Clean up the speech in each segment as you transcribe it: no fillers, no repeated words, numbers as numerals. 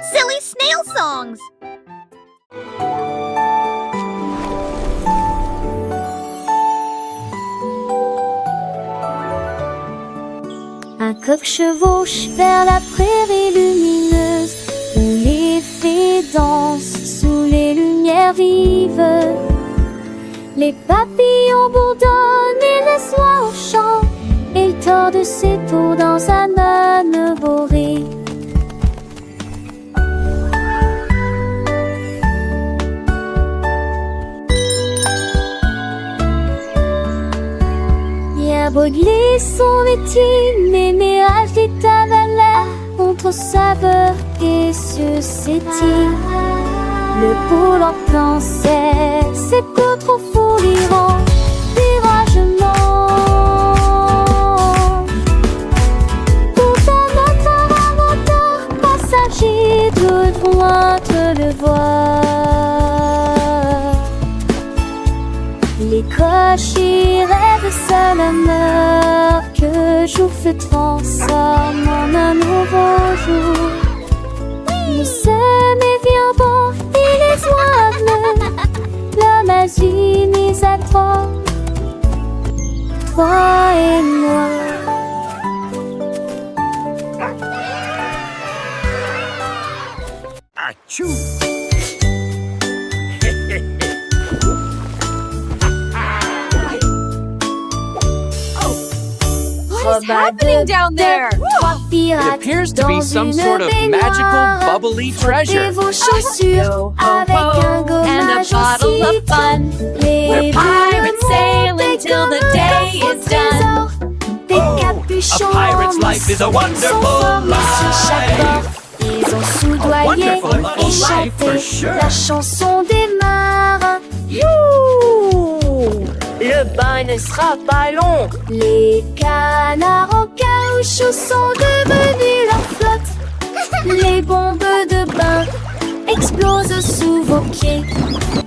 Silly snail songs. Un coq chevauche vers la prairie lumineuse où les fées dansent sous les lumières vives. Les papillons bourdonnent et laissent l'oie au chant, et il tord ses tours dans un âne boré. Bien brûlé son métier, les mirages des tavalets contre saveur et suscétile. Le poulpe pensait, c'est peu trop fou l'Iran, viragement. Pourtant notre inventeur passager de loin te le voir. Les cochers rêvent seul honneur que jour se transforme en un nouveau jour. Nous sommes éviens bons et les oies bleues, l'homme azur mis à trois, toi et moi. Achou! What is happening down there? It appears to be some sort of magical, bubbly treasure. Vos chaussures avec un And a gommage bottle of fun. We're pirates sailing till the day is done. Des A capuchons pirate's life is a wonderful sur chaque bord. life. Ils ont soudoyé A wonderful et life for chanté sure. la chanson des marins. Le bain ne sera pas long. Les canards en caoutchouc sont devenus leur flotte. Les bombes de bain explosent sous vos pieds.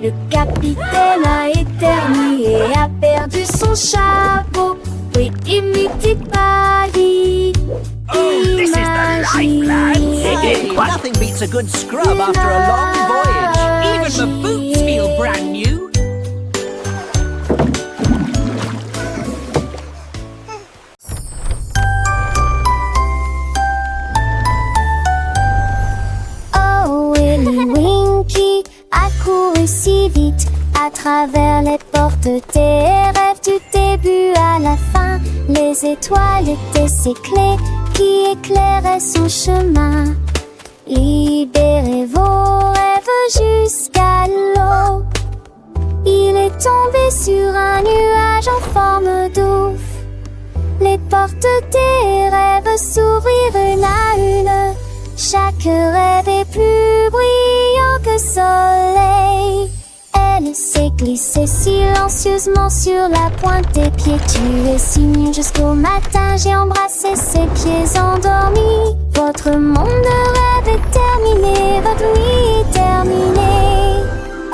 Le capitaine a éternué et a perdu son chapeau. Oui, imite Paris. Oh, this is the life, lads. Hey, Nothing beats a good scrub after a long voyage. Even the boots feel brand new. Oh, Willy Winky a couru si vite à travers les portes des rêves du début à la fin. Les étoiles étaient ses clés qui éclairaient son chemin. Libérez vos rêves jusqu'à l'eau. Il est tombé sur un nuage en forme d'ouf. Les portes des rêves s'ouvrirent une à une. Chaque rêve est plus brillant que soleil. Elle s'est glissée silencieusement sur la pointe des pieds. Tu es si mignon jusqu'au matin. J'ai embrassé ses pieds endormis. Votre monde de rêve est terminé. Votre nuit est terminée.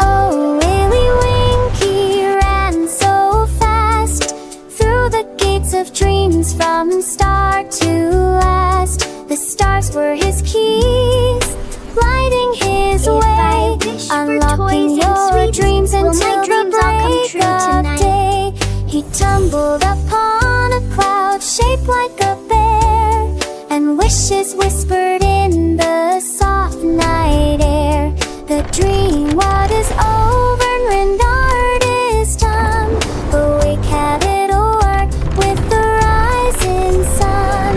Oh, Willy Winky ran so fast through the gates of dreams from start to last. The stars were his keys, lighting his way, unlocking your dreams until the break of day. He tumbled upon a cloud shaped like a bear, and wishes whispered in the soft night air. The dream what is over and rendered is done. Awake, have it o'er with the rising sun.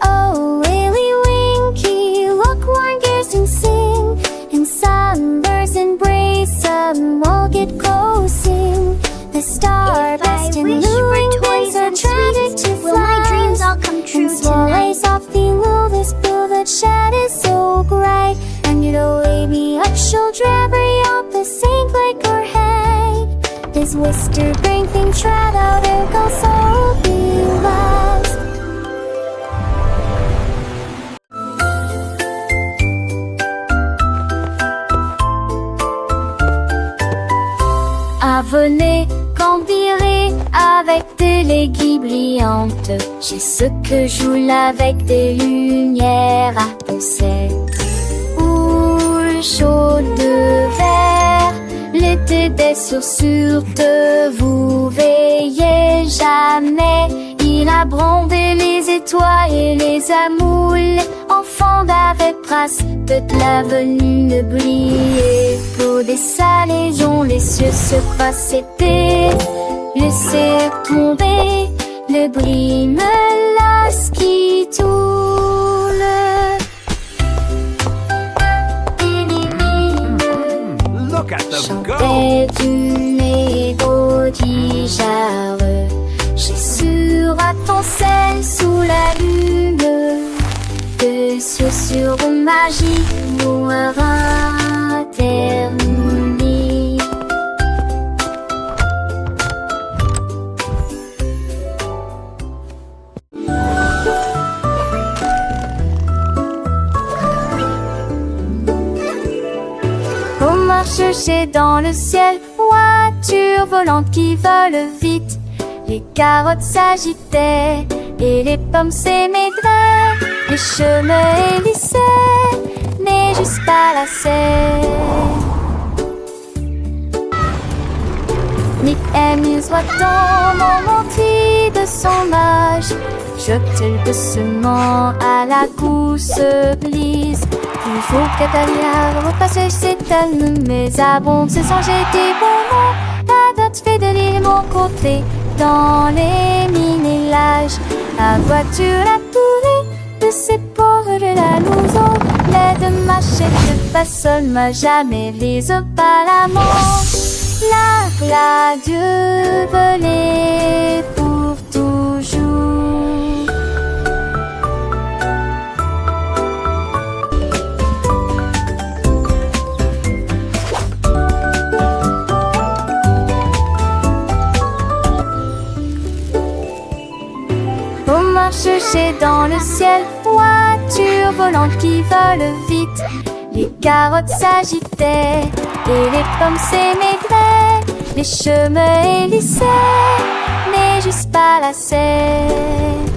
Oh, Willy Winky, look, warn gears and sing. In sunbursts embrace, some will get coasting. The star-burst and luring wings are tragic to fly. Will my dreams all come true And swallows tonight? softly lull this blue that shed is so bright. And you'll away me up, she'll drabbery up the sink like her head. This wister bring thing trad out her go so be lost. Ah, venez, cambirer avec avec des l'aiguille brillante. J'ai ce que joue avec des lumières à poncettes. Houle chaude de verre, l'été des chaussures de vous veillez jamais. Il a brandé les étoiles et les amoules. Enfants d'avec trace de l'avenue ne brillait. Pour des salaisons, les cieux se passaient. Laissez tomber le bris me lasse qui toule. Look at them go! Chantait une mélodie jarre. J'ai sur attenselle sous la lune. De chaussures magiques pour terminer. On marche chez dans le ciel, voiture volante qui vole vite. Les carottes s'agitaient et les pommes s'émaidraient. Les chemins hélissaient, mais jusqu'à la serre. Nick Emile soit dans mon mentis de son âge. Jetait doucement à la course glisse. Il faut qu'Atalia repasse ses talons, mais abonde se changer des moments. La date fait de l'île mon côté, dans les mini-lages. La voiture a tourné de ses ports de la louson. L'aide machette de façon m'a jamais les pas la manche. La Dieu volait pour toujours. On marche chez dans le ciel, voiture volante qui vole vite. Les carottes s'agitaient et les pommes s'émaidraient. Les chemins hélissaient, mais juste pas la serre.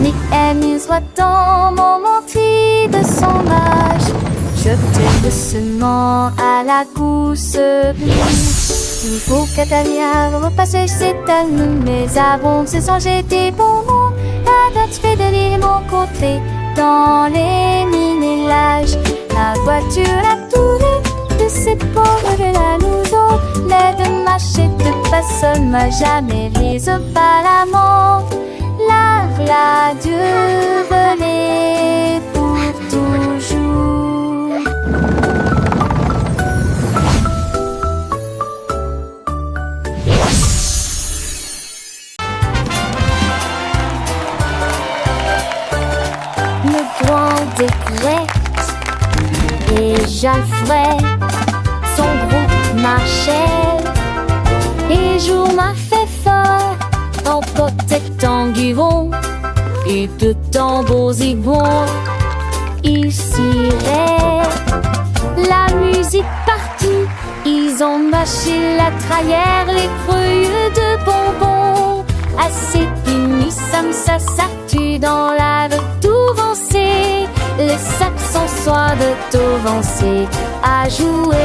Nick Emile soit dans mon mentis de son âge. Jetait doucement à la course glisse. Il faut qu'Atalia repasse ses talons, mais abonde se changer des bonbons. La date fait de l'île mon côté, dans les mini-lages. La voiture a tourné de ses ports de la louson. L'aide machette de façon m'a jamais les pas la menthe. La Dieu volait pour toujours. Le grand découverte et Jalfred, son groupe marchait. Et jour m'a fait fort en protectant Guivon et de tambours zigons. Ils ciraient la musique partout. Ils ont mâché la trahère, les feuilles de bonbons. Assez finis, ça s'actue dans la de tout vancer. Les saxons soient de tout vancer à jouer.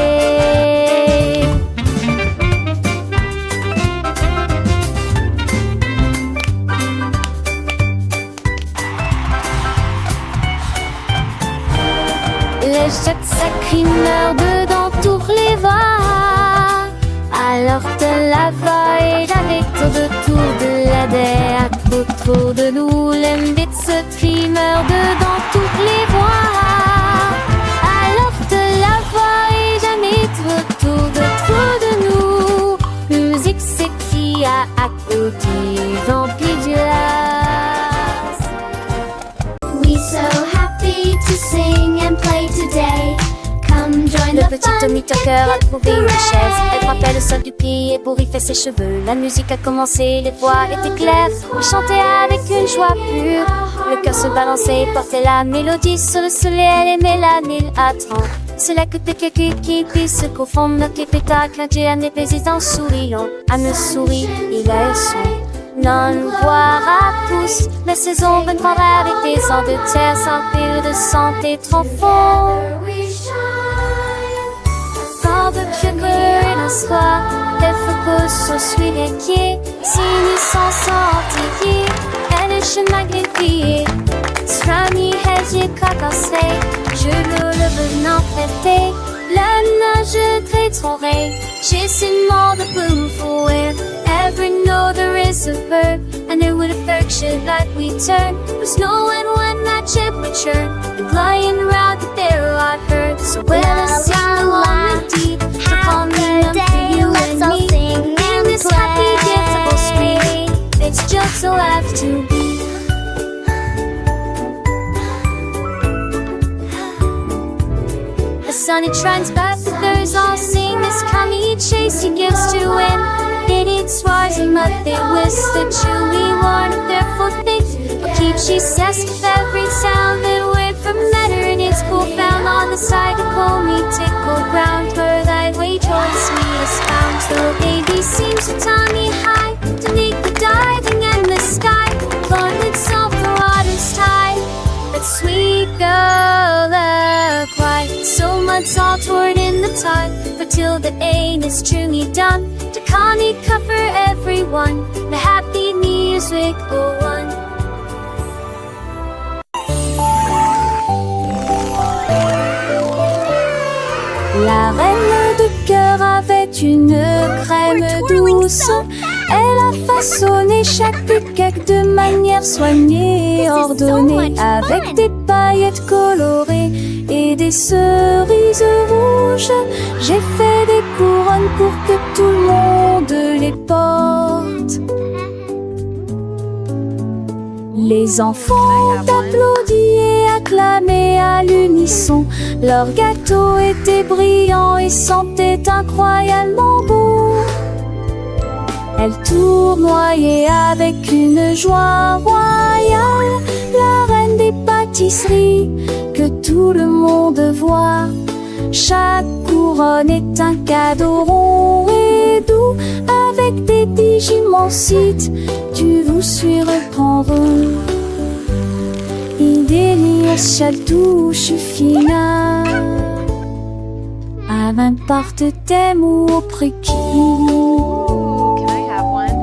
Les jets sacrés meurent dedans tous les voix. Alors de la vaille, avec autour de la terre, autour de nous, l'embête se crie meurt dedans toutes les voix. Alors de la vaille, jamais autour de nous, musique s'écrie à côté, vampire du las. We so happy to sing and play today. Come join Le the petit fun. Tommy Tucker a trouvé une chaise. Elle frappait le sol du pied pour y faire ses cheveux. La musique a commencé, les voix étaient claires. Il chantait avec une joie pure. Le cœur se balançait et portait la mélodie sur le soleil. Elle aimait la Nile à 30. C'est là que tes qui se confondent dans tes pétacles. Un géant des paisibles en souriant. À me sourit, il a son. Non, voir à tous. La saison viendra avec des ans de terre sans pile de santé trop fort. Sans de sugar un soir, les focus sont suivis les pieds. Si nous sommes sortis, elle est chemin magnifié. Strami hedge cacassé, je le venant traité. La nage très j'ai seulement de boom for it. Ever know there is a verb, and there would affection that we turn. There's no one when that ship return. The flying around the there I heard. So well I sing along with deep. Upon the day, you and me. In this happy giftable spring, it's just so have to be. The sun it shines back, the birds all sing. This coming chase he gives to win. It eats rising, but they whisk the chewy one of their foot things. Keep she says with every sound that word from letter in its cool found on the side of me tickle ground where thy way towards me is found. So baby seems to tie me high to make the diving and the sky flood itself the water's tide. That sweet girl a cry, so much all toward in the tide, but till the aim is truly done. To Connie cover everyone, the happy music go on. La reine de cœur avait une crème douce. Elle a façonné chaque cake de manière soignée et ordonnée, avec des paillettes colorées et des cerises rouges. J'ai fait des couronnes pour que tout le monde les porte. Les enfants applaudissent et acclamaient à l'unisson. Leur gâteau était brillant et sentait incroyablement bon. Elle tournoyait avec une joie royale, la reine des pâtisseries que tout le monde voit. Chaque couronne est un cadeau rond et doux, avec des digimonsites du vous surprendront. Idélios touche fina, à n'importe thème ou au préquis. Can I have one?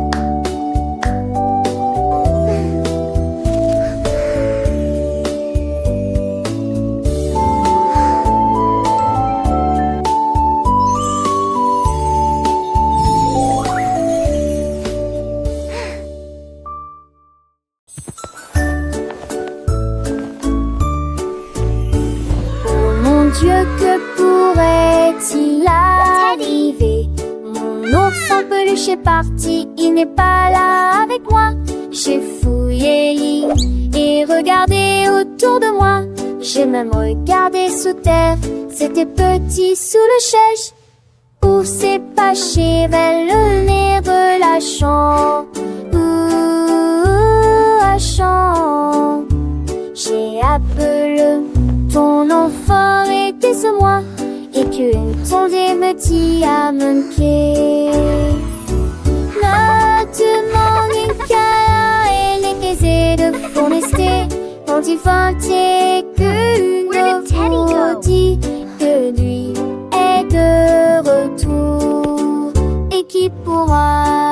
Dieu, que pourrait-il arriver? Mon ours en peluche est parti, il n'est pas là avec moi. J'ai fouillé et regardé autour de moi. J'ai même regardé sous terre, c'était petit sous le chèche. Où s'est caché vers le nez de la chambre. La chambre. J'ai appelé ton enfant était ce moi, et qu'une tondée me dit à mon pied. Ne demande qu'à elle est aisée de forester, quand il vantait qu'une vous dit que lui est de retour, et qui pourra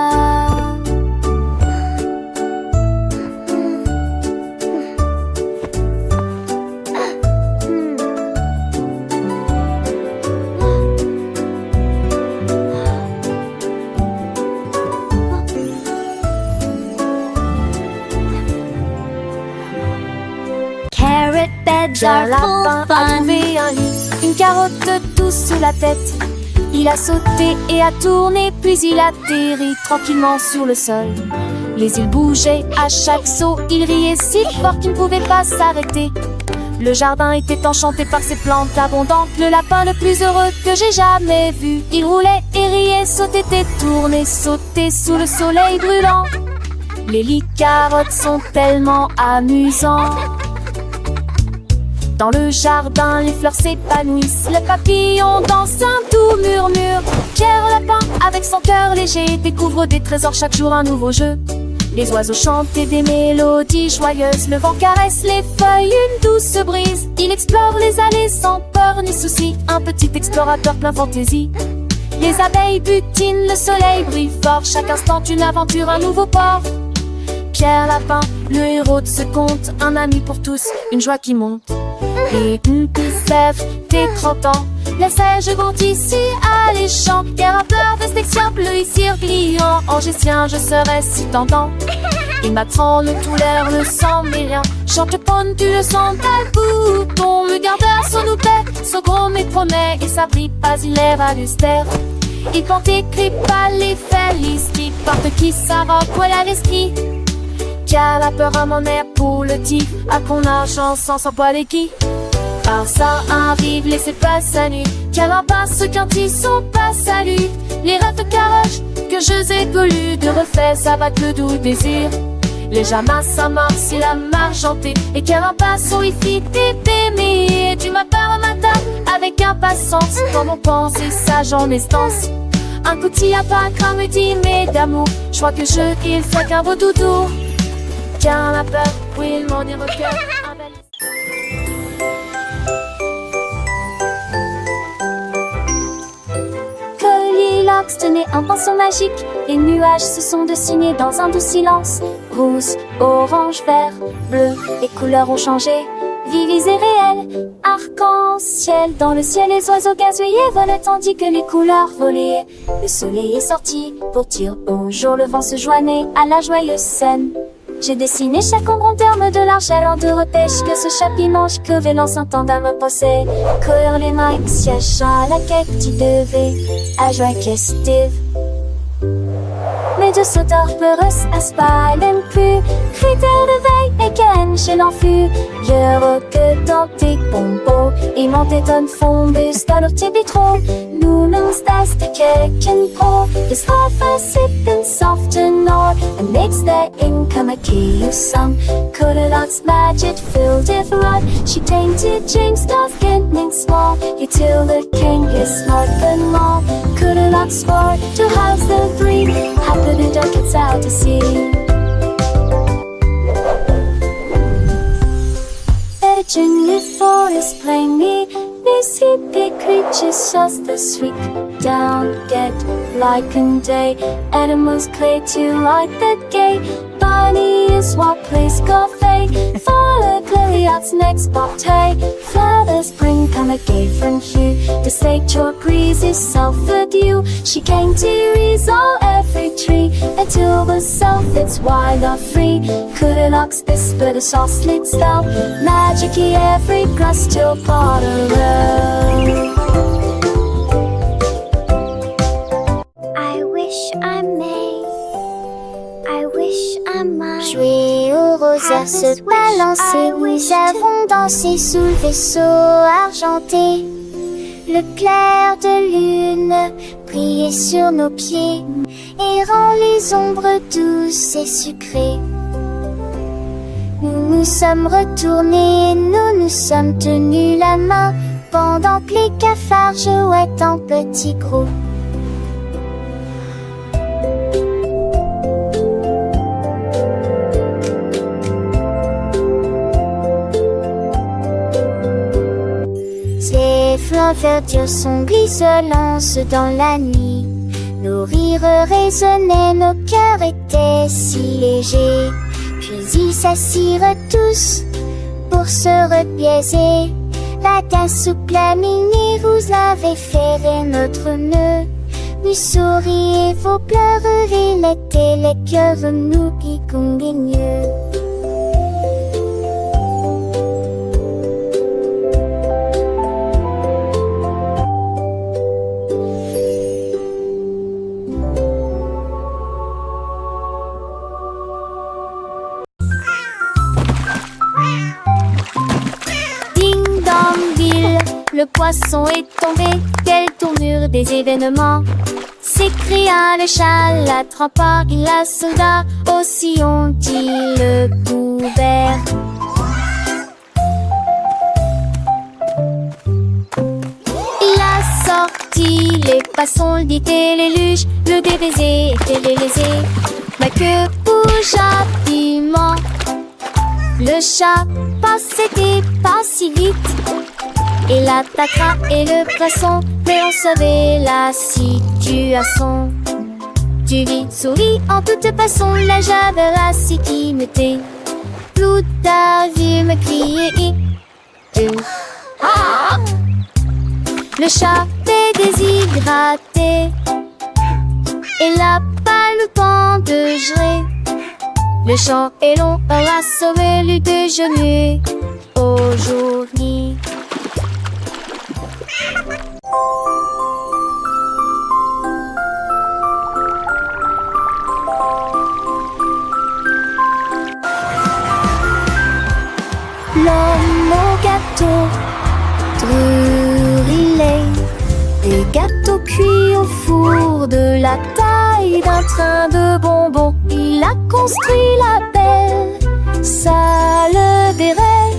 Are lapin full a fun. trouvé un lit, une carotte douce sous la tête. Il a sauté et a tourné, puis il atterrit tranquillement sur le sol. Les îles bougeaient à chaque saut, il riait si fort qu'il ne pouvait pas s'arrêter. Le jardin était enchanté par ses plantes abondantes, le lapin le plus heureux que j'ai jamais vu. Il roulait et riait, sautait et tournait, sautait sous le soleil brûlant. Les lits carottes sont tellement amusants. Dans le jardin, les fleurs s'épanouissent, le papillon danse un doux murmure. Pierre Lapin, avec son cœur léger, découvre des trésors chaque jour, un nouveau jeu. Les oiseaux chantent des mélodies joyeuses, le vent caresse les feuilles, une douce brise. Il explore les allées sans peur ni souci, un petit explorateur plein fantaisie. Les abeilles butinent, le soleil brille fort, chaque instant une aventure, un nouveau port. Pierre Lapin, le héros de ce conte, un ami pour tous, une joie qui monte. Et une petite sève, des 30 ans, les seiges vont ici alléchants. Pierre a peur de Stexien, bleu ici pliant. Angicien, je serai si tentant. Il m'apprend le tout l'air, le sang mais rien. Chante ponne, tu le sens, tel bouton. Le gardeur, son loupet, son gros mais promet. Et sa bride pas, il est valustère. Il porte écrit pas les félices qui porte qui sa robe, voilà l'esprit. Qui a la peur à mon air pour le tif, à qu'on a chance sans poil et qui. Par ça arrive, laissez pas sa nuit. Qui a pas ceux quand ils sont pas salut. Les rêves de caroche que je ai collus, de refait ça va que le doux désir. Les jamas s'amorcent, il a margenté. Et qui a pas son wifi t'aimer. Tu m'appelles au matin avec impatience. Comme on pense et sage en estance. Un coup t'y a pas comme dit mais d'amour. Je crois que je il fait qu'un beau doudou. Tiens la peur, oui mon ira au cœur. Goldilocks tenait un pinceau magique. Les nuages se sont dessinés dans un doux silence. Rouge, orange, vert, bleu, les couleurs ont changé. Vives et réelles, arc-en-ciel. Dans le ciel, les oiseaux gazouillaient volaient tandis que les couleurs volaient. Le soleil est sorti pour dire bonjour. Le vent se joignait à la joyeuse scène. J'ai dessiné chaque ombre en termes de l'argent en deux repêches. Que ce chapimanche que vélan s'entendent à me poser. Courir les mains, siège à la quête, tu devais à joie festive. Mais de sauteurs peureux à spa, même plus. Critère de veille et ken chez l'enfus. Je que dans tes pompos. Et mon téton fombus dans leur tibitron. Nous l'ons stas de keken pro. The staffer sipping soft and nor. And makes their income a key of some. Goldilocks magic filled with rod. She tainted James Star's getting small. You till the king is smart and more. Goldilocks sport to house the three. Happy the duck gets out to sea. In the forest plainly, these hippie creatures just the sweep down, get like in day. Animals clay to like the gay. Bunny is what plays coffee. Follow Goldilocks next bobtail. Flowers bring come a gay from hue. The slate chalk breeze is self-adieu. She came to resolve every tree until the self it's wild or free. Goldilocks whisper the soft slit spell. Magic-y every grass till part around. I wish I may. I wish I might. Jouer au rosaire, se balancer. Nous avons dansé sous le vaisseau argenté. Le clair de lune brillait sur nos pieds et rend les ombres douces et sucrées. Nous nous sommes retournés, nous nous sommes tenus la main pendant que les cafards jouaient en petits groupes. Ces flancs verdures sont glisselants dans la nuit. Nos rires résonnaient, nos cœurs étaient si légers. Puis ils s'assirent tous pour se repiaiser. La tasse souple à mini, vous avez ferré notre nœud. Nous souriez, vos pleurs révélaient les cœurs nous qui combinent. Le poisson est tombé, quelle tournure des événements. S'écria le chat, l'attrapa, il la soldat, aussi on dit le couvert. Passons le dit et les luges, le DBZ et les lésés. Ma queue bouge rapidement. Le chat passait pas si vite. Il attaquera et le poisson, mais on savait la situation. Tu vis, souris en toute façon, la javera si qui me tait. Tout a vu me crier. Ah! Le chat est déshydraté. Il n'a pas le temps de gérer. Le champ est long, on a sauvé le déjeuner aujourd'hui. L'homme au gâteau brûlé, des gâteaux cuits au four de la taille d'un train de bonbons. Il a construit la belle salle des rêves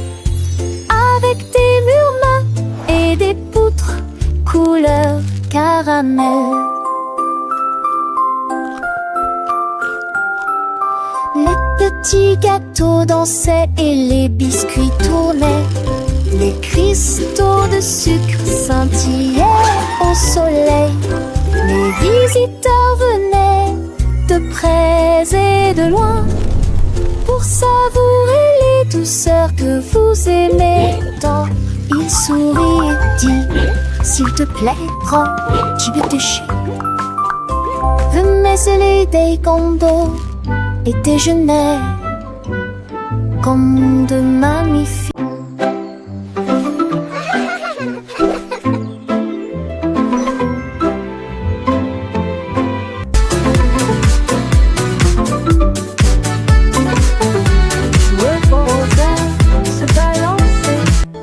avec des murs mat et des poutres couleur caramel. Les petits gâteaux dansaient et les biscuits tournaient. Les cristaux de sucre scintillaient au soleil. Les visiteurs venaient de près et de loin pour savourer les douceurs que vous aimez tant. Il sourit et dit: s'il te plaît, prends, tu veux déchirer. Venez sceller des condos et déjeuner comme de magnifiques.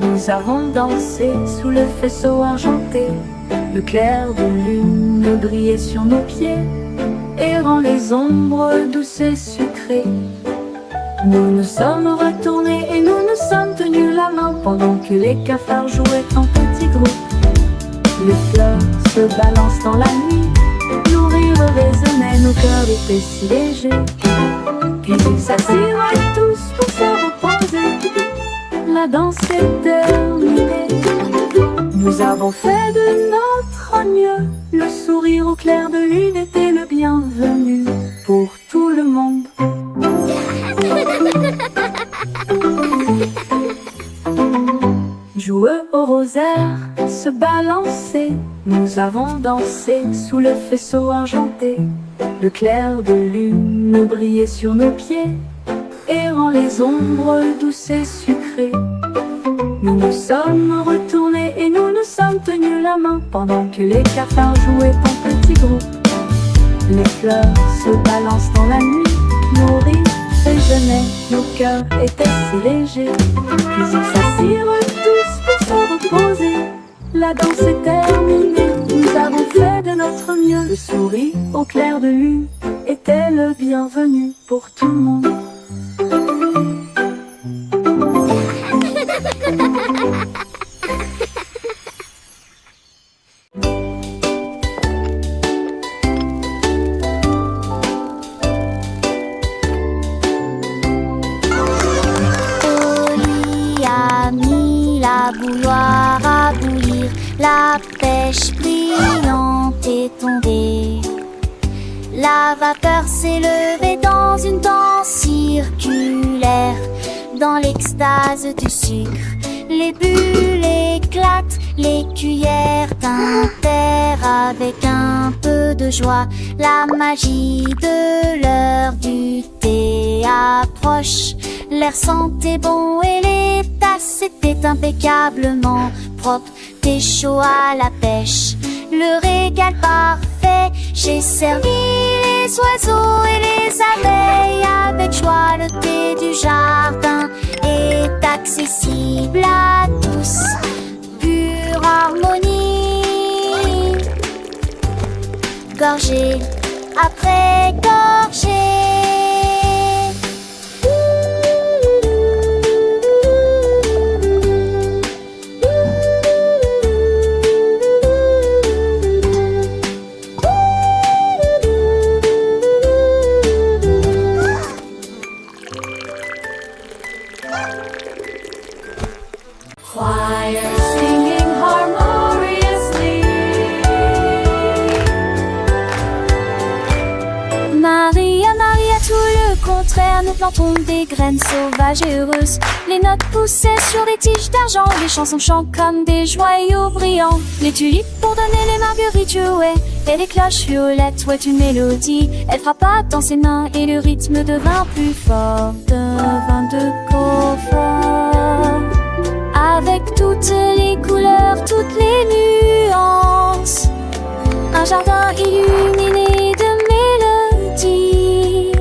Nous avons dansé sous le faisceau argenté. Le clair de lune brillait sur nos pieds, errant les ombres douces et sucrées. Nous nous sommes retournés et nous nous sommes tenus la main pendant que les cafards jouaient en petits groupes. Les fleurs se balancent dans la nuit, nos rires résonnaient, nos cœurs étaient si légers. Puis ils s'assirent tous pour se reposer. La danse est terminée. Nous avons fait de notre mieux. Le sourire au clair de lune était le bienvenu pour tout le monde. Joueux au rosaire, se balancer. Nous avons dansé sous le faisceau argenté. Le clair de lune brillait sur nos pieds, errant les ombres douces et sucrées. Nous nous sommes retournés et nous nous sommes tenus la main pendant que les cafards jouaient en petits groupes. Les fleurs se balancent dans la nuit, nos rires résonnaient, nos cœurs étaient si légers. Puis ils s'assirent tous pour se reposer. La danse est terminée, nous avons fait de notre mieux. Le sourire au clair de lune était le bienvenu pour tout le monde. Oli a mis la bouilloire à bouillir, la pêche brillante est tombée. La vapeur s'est levée dans une danse circulaire, dans l'extase du sucre. Les bulles éclatent, les cuillères tintèrent avec un peu de joie. La magie de l'heure du thé approche. L'air sentait bon et les tasses étaient impeccablement propres. Thé chaud à la pêche, le régal parfait. J'ai servi les oiseaux et les abeilles avec joie. Le thé du jardin est accessible à tous, pure harmonie. Gorgée après gorgée. contraire, nous plantons des graines sauvages et heureuses. Les notes poussaient sur des tiges d'argent, les chansons chantent comme des joyaux brillants. Les tulipes pour donner les marguerites jouaient, et les cloches violettes jouaient une mélodie. Elle frappa dans ses mains et le rythme devint plus fort, devint de confort. Avec toutes les couleurs, toutes les nuances, un jardin illuminé de mélodies,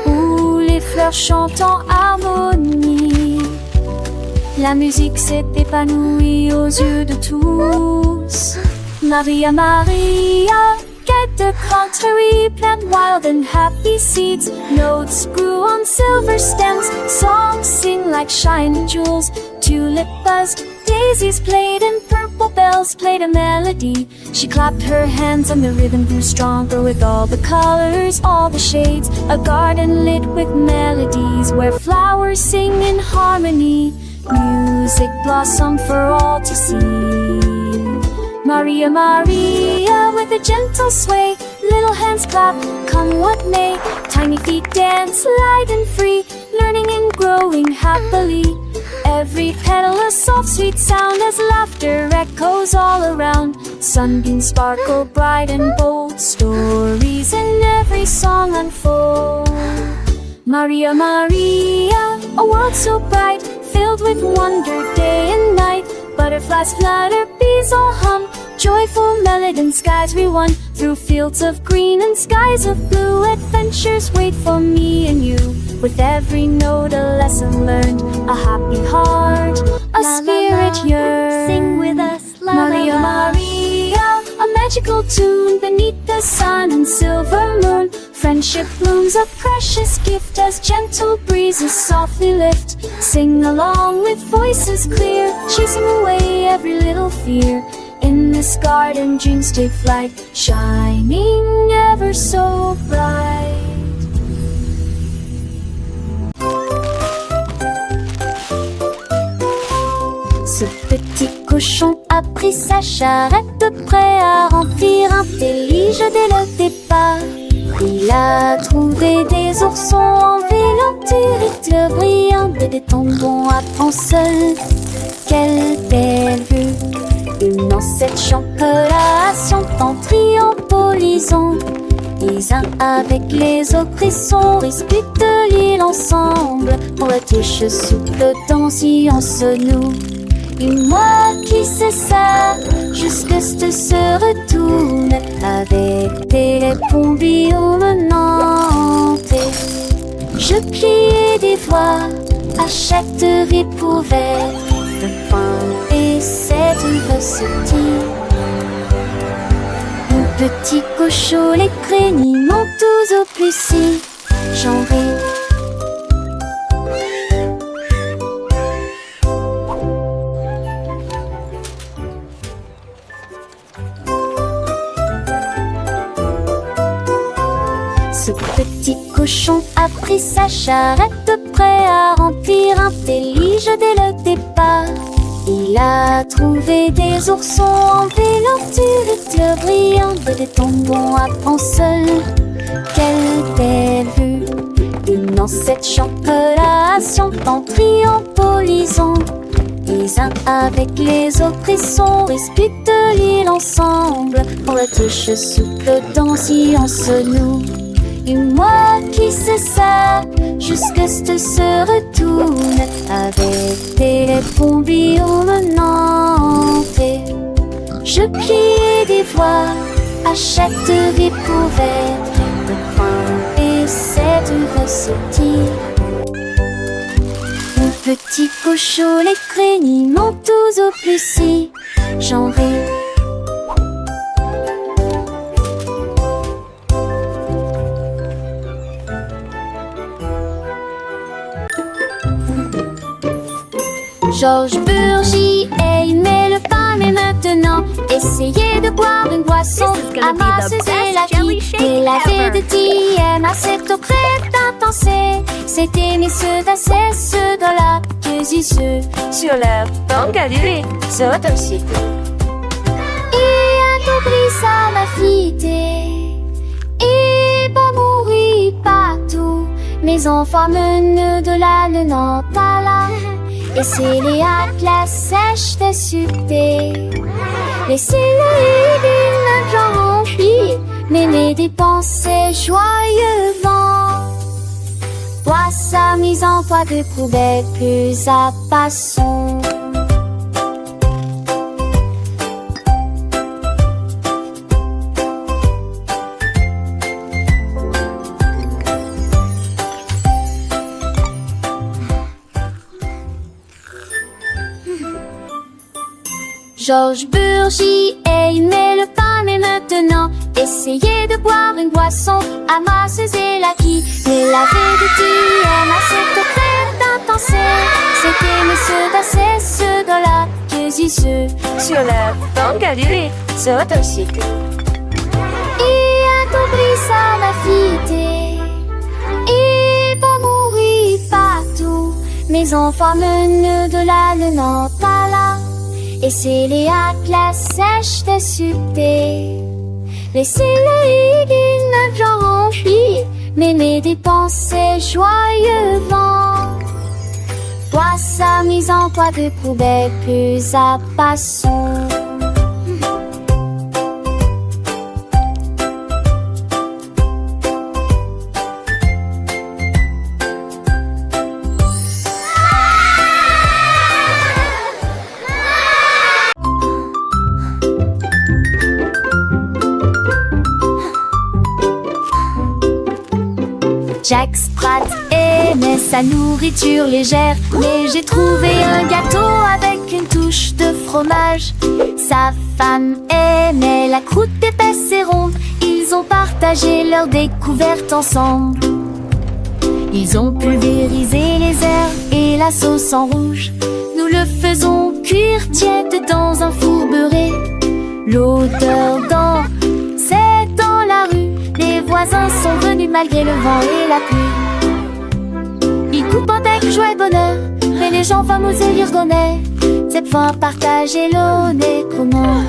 où les fleurs chantent en harmonie. La musique s'est épanouie aux yeux de tous. Maria, Maria, get the contrary, plant wild and happy seeds. Notes grew on silver stems, songs sing like shining jewels. Tulip buzzed, daisies played, and purple bells played a melody. She clapped her hands and the rhythm grew stronger with all the colors, all the shades. A garden lit with melodies where flowers sing in harmony. Music blossomed for all to see. Maria, Maria, with a gentle sway, little hands clap, come what may. Tiny feet dance light and free, learning and growing happily. Every petal a soft sweet sound as laughter echoes all around. Sunbeams sparkle bright and bold, stories in every song unfold. Maria, Maria, a world so bright, filled with wonder day and night. Butterflies flutter, bees all hum, joyful melody and skies we won. Through fields of green and skies of blue, adventures wait for me and you. With every note a lesson learned, a happy heart, a spirit yearns. Sing with us, la Maria, la la. Maria, a magical tune beneath the sun and silver moon. Friendship blooms, a precious gift as gentle breezes softly lift. Sing along with voices clear, chasing away every little fear. In this garden dreams take flight, shining ever so bright. Ce petit cochon a pris sa charrette, prêt à remplir un délige dès le départ. Il a trouvé des oursons en vélo, brillants et des tombons à ponceau. Quelle belle vue! Une ancêtre chocolat chantant triomphe-horizon. Les uns avec les autres, ils sont disputent l'île ensemble. Pour la tige souple dans si on se noue. Et moi qui sais ça, jusque ce se retourne avec des pompillons menantés. Je pliais des voix à chaque ripouvette de pain et cette recetille. Mon petit cochon, les crénis m'ont tous au plus si j'en ris. Ce petit cochon a pris sa charrette, prêt à remplir un délige dès le départ. Il a trouvé des oursons en vélo, brillants et des tombons à ponceau. Quelle belle vue! Une ancêtre chocolat chantant triomphe-horizon. Les uns avec les autres, ils sont disputent l'île ensemble. Pour la tige souple dans si on se noue. Et moi qui sais ça, jusque ce se retourne avec des pompillons menantés. Je pliais des voix à chaque ripouvette de pain et cette recetille. Mon petit cochon, les crénis m'ont tous au plus si j'en ris. Georges Burgy aimait le pain, mais maintenant essayez de boire une boisson amasse et la vie et la vie de TM à cette eau crête intensée. C'est aimer ceux d'assez ceux de la ceux sur leur banque à l'île, ce aussi. Et un compris ça m'a fité et pas mourir partout Mes enfants menent de la Nantala. Et c'est les la sèche de subté. Laissez-le d'une genre remplie, mais les dépensées joyeux vent. Toi sa mise en foi de poubelle plus à passons. Georges Burgy aimait le pain, mais maintenant essayez de boire une boisson à masses et l'acquis. Mais la vérité aime à cette crème intense. C'était monsieur d'assez ce dollar que j'y suis. Sur la bande Galilée, c'est un cycle. Et à ton prix ça m'a fité. Et pas mourir partout. Mes enfants menent de la Nantala. Et c'est les la sèche de subté. Laissez-le d'une genre remplie, mais mes dépensées joyeux vent. Toi sa mise en poids de poubelle plus à passons. Jack Sprat aimait sa nourriture légère, mais j'ai trouvé un gâteau avec une touche de fromage. Sa femme aimait la croûte épaisse et ronde. Ils ont partagé leur découverte ensemble. Ils ont pulvérisé les herbes et la sauce en rouge. Nous le faisons cuire tiède dans un four beurré. L'odeur d'or, c'est dans la rue. Les voisins sont venus malgré le vent et la pluie. Ils coupent avec joie et bonheur, mais les gens fameux et l'irgonais. Cette fois partager l'eau n'est comment.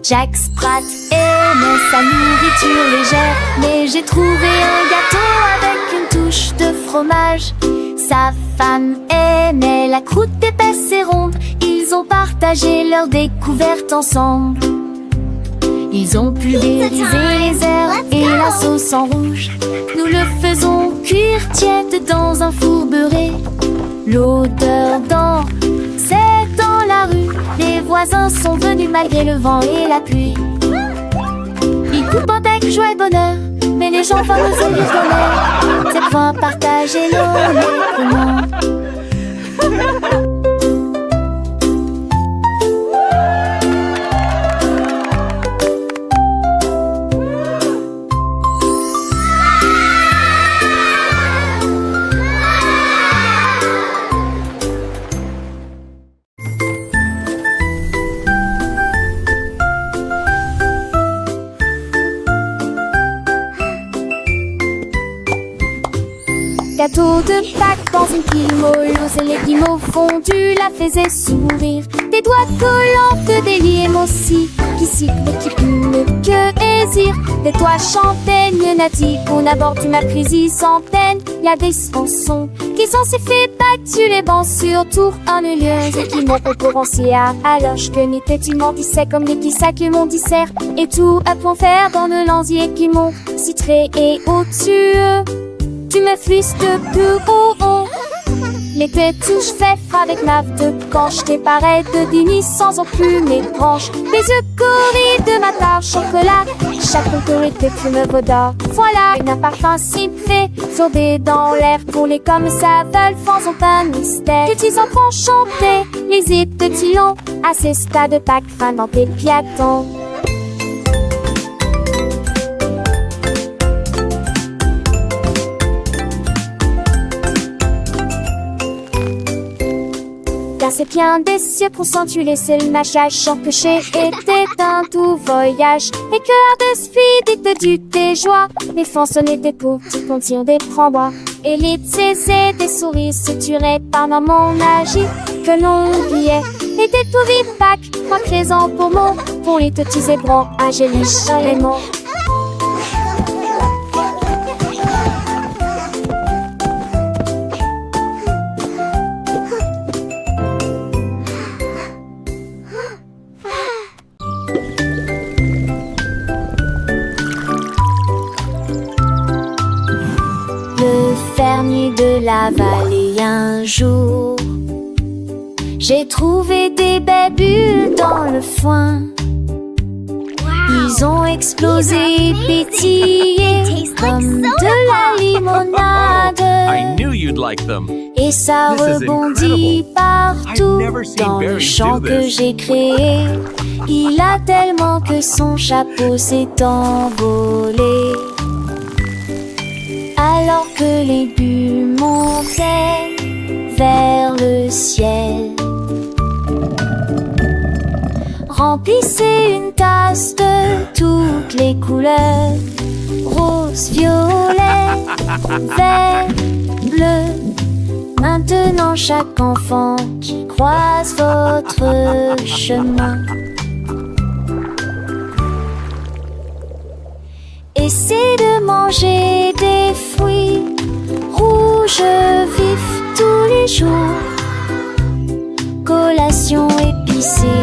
Jack Sprat aimait sa nourriture légère, mais j'ai trouvé un gâteau avec une touche de fromage. Sa femme aimait la croûte épaisse et ronde. Ils ont partagé leur découverte ensemble. Ils ont pulvérisé les herbes et la sauce en rouge. Nous le faisons cuire tiède dans un four beurré. L'odeur d'or, c'est dans la rue. Les voisins sont venus malgré le vent et la pluie. Ils coupent avec joie et bonheur, mais les gens fameux et l'irgonais. Cette fois partager l'eau n'est comment. Gâteau de Pâques dans une pile molleuse, et les guimauves fondus la faisaient sourire. Des doigts collants que des limes aussi, qui sifflent et qui pument que hésire. Des toits chantaignent natives, on aborde ma prise sans peine. Y a des chansons qui sont si fait battus les bancs sur tour ennuyeuse, et qui m'ont concurrencé alors que n'était tu m'en disais comme les pissas que mon dissert. Et tout à point faire dans le landier qui m'ont citré et au-dessus. Tu me fustes plus haut. L'été touche fait avec ma de quand je t'ai pareil de dîner sans aucune mes branches. Les yeux corris de ma tarte chocolat, chaque coloré de plume vaudor. Voilà un parfum si fait sauver dans l'air pour les comme ça veulent faisons un mystère. Que tu enfants chanter les hits de Tillon à ces stades de Pâques fin dans tes piatons. c'est bien des cieux consentus, laisser le nageage sans péché était un doux voyage. Et cœur de speed du des joies, les façonnés des petits contirent des frambois. Et les et des souris se tueraient par mon agi que l'on oubliait. Et des tout vives Pâques, moi présent pour mots, pour les petits zébrons, angéliques, les mots. Le fermier de la vallée un jour, j'ai trouvé des belles bulles dans le foin. Ils ont explosé et pétillé comme de la limonade. I knew you'd like them. Et ça This is rebondit incredible. partout I've never seen dans le berries champ do que this. j'ai créé. Il a tellement que son chapeau s'est envolé. Alors que les bulles montaient vers le ciel, remplissez une tasse de toutes les couleurs, rose, violet, vert, bleu. Maintenant chaque enfant qui croise votre chemin, essaie de manger des fruits rouges vifs tous les jours. Collation épicée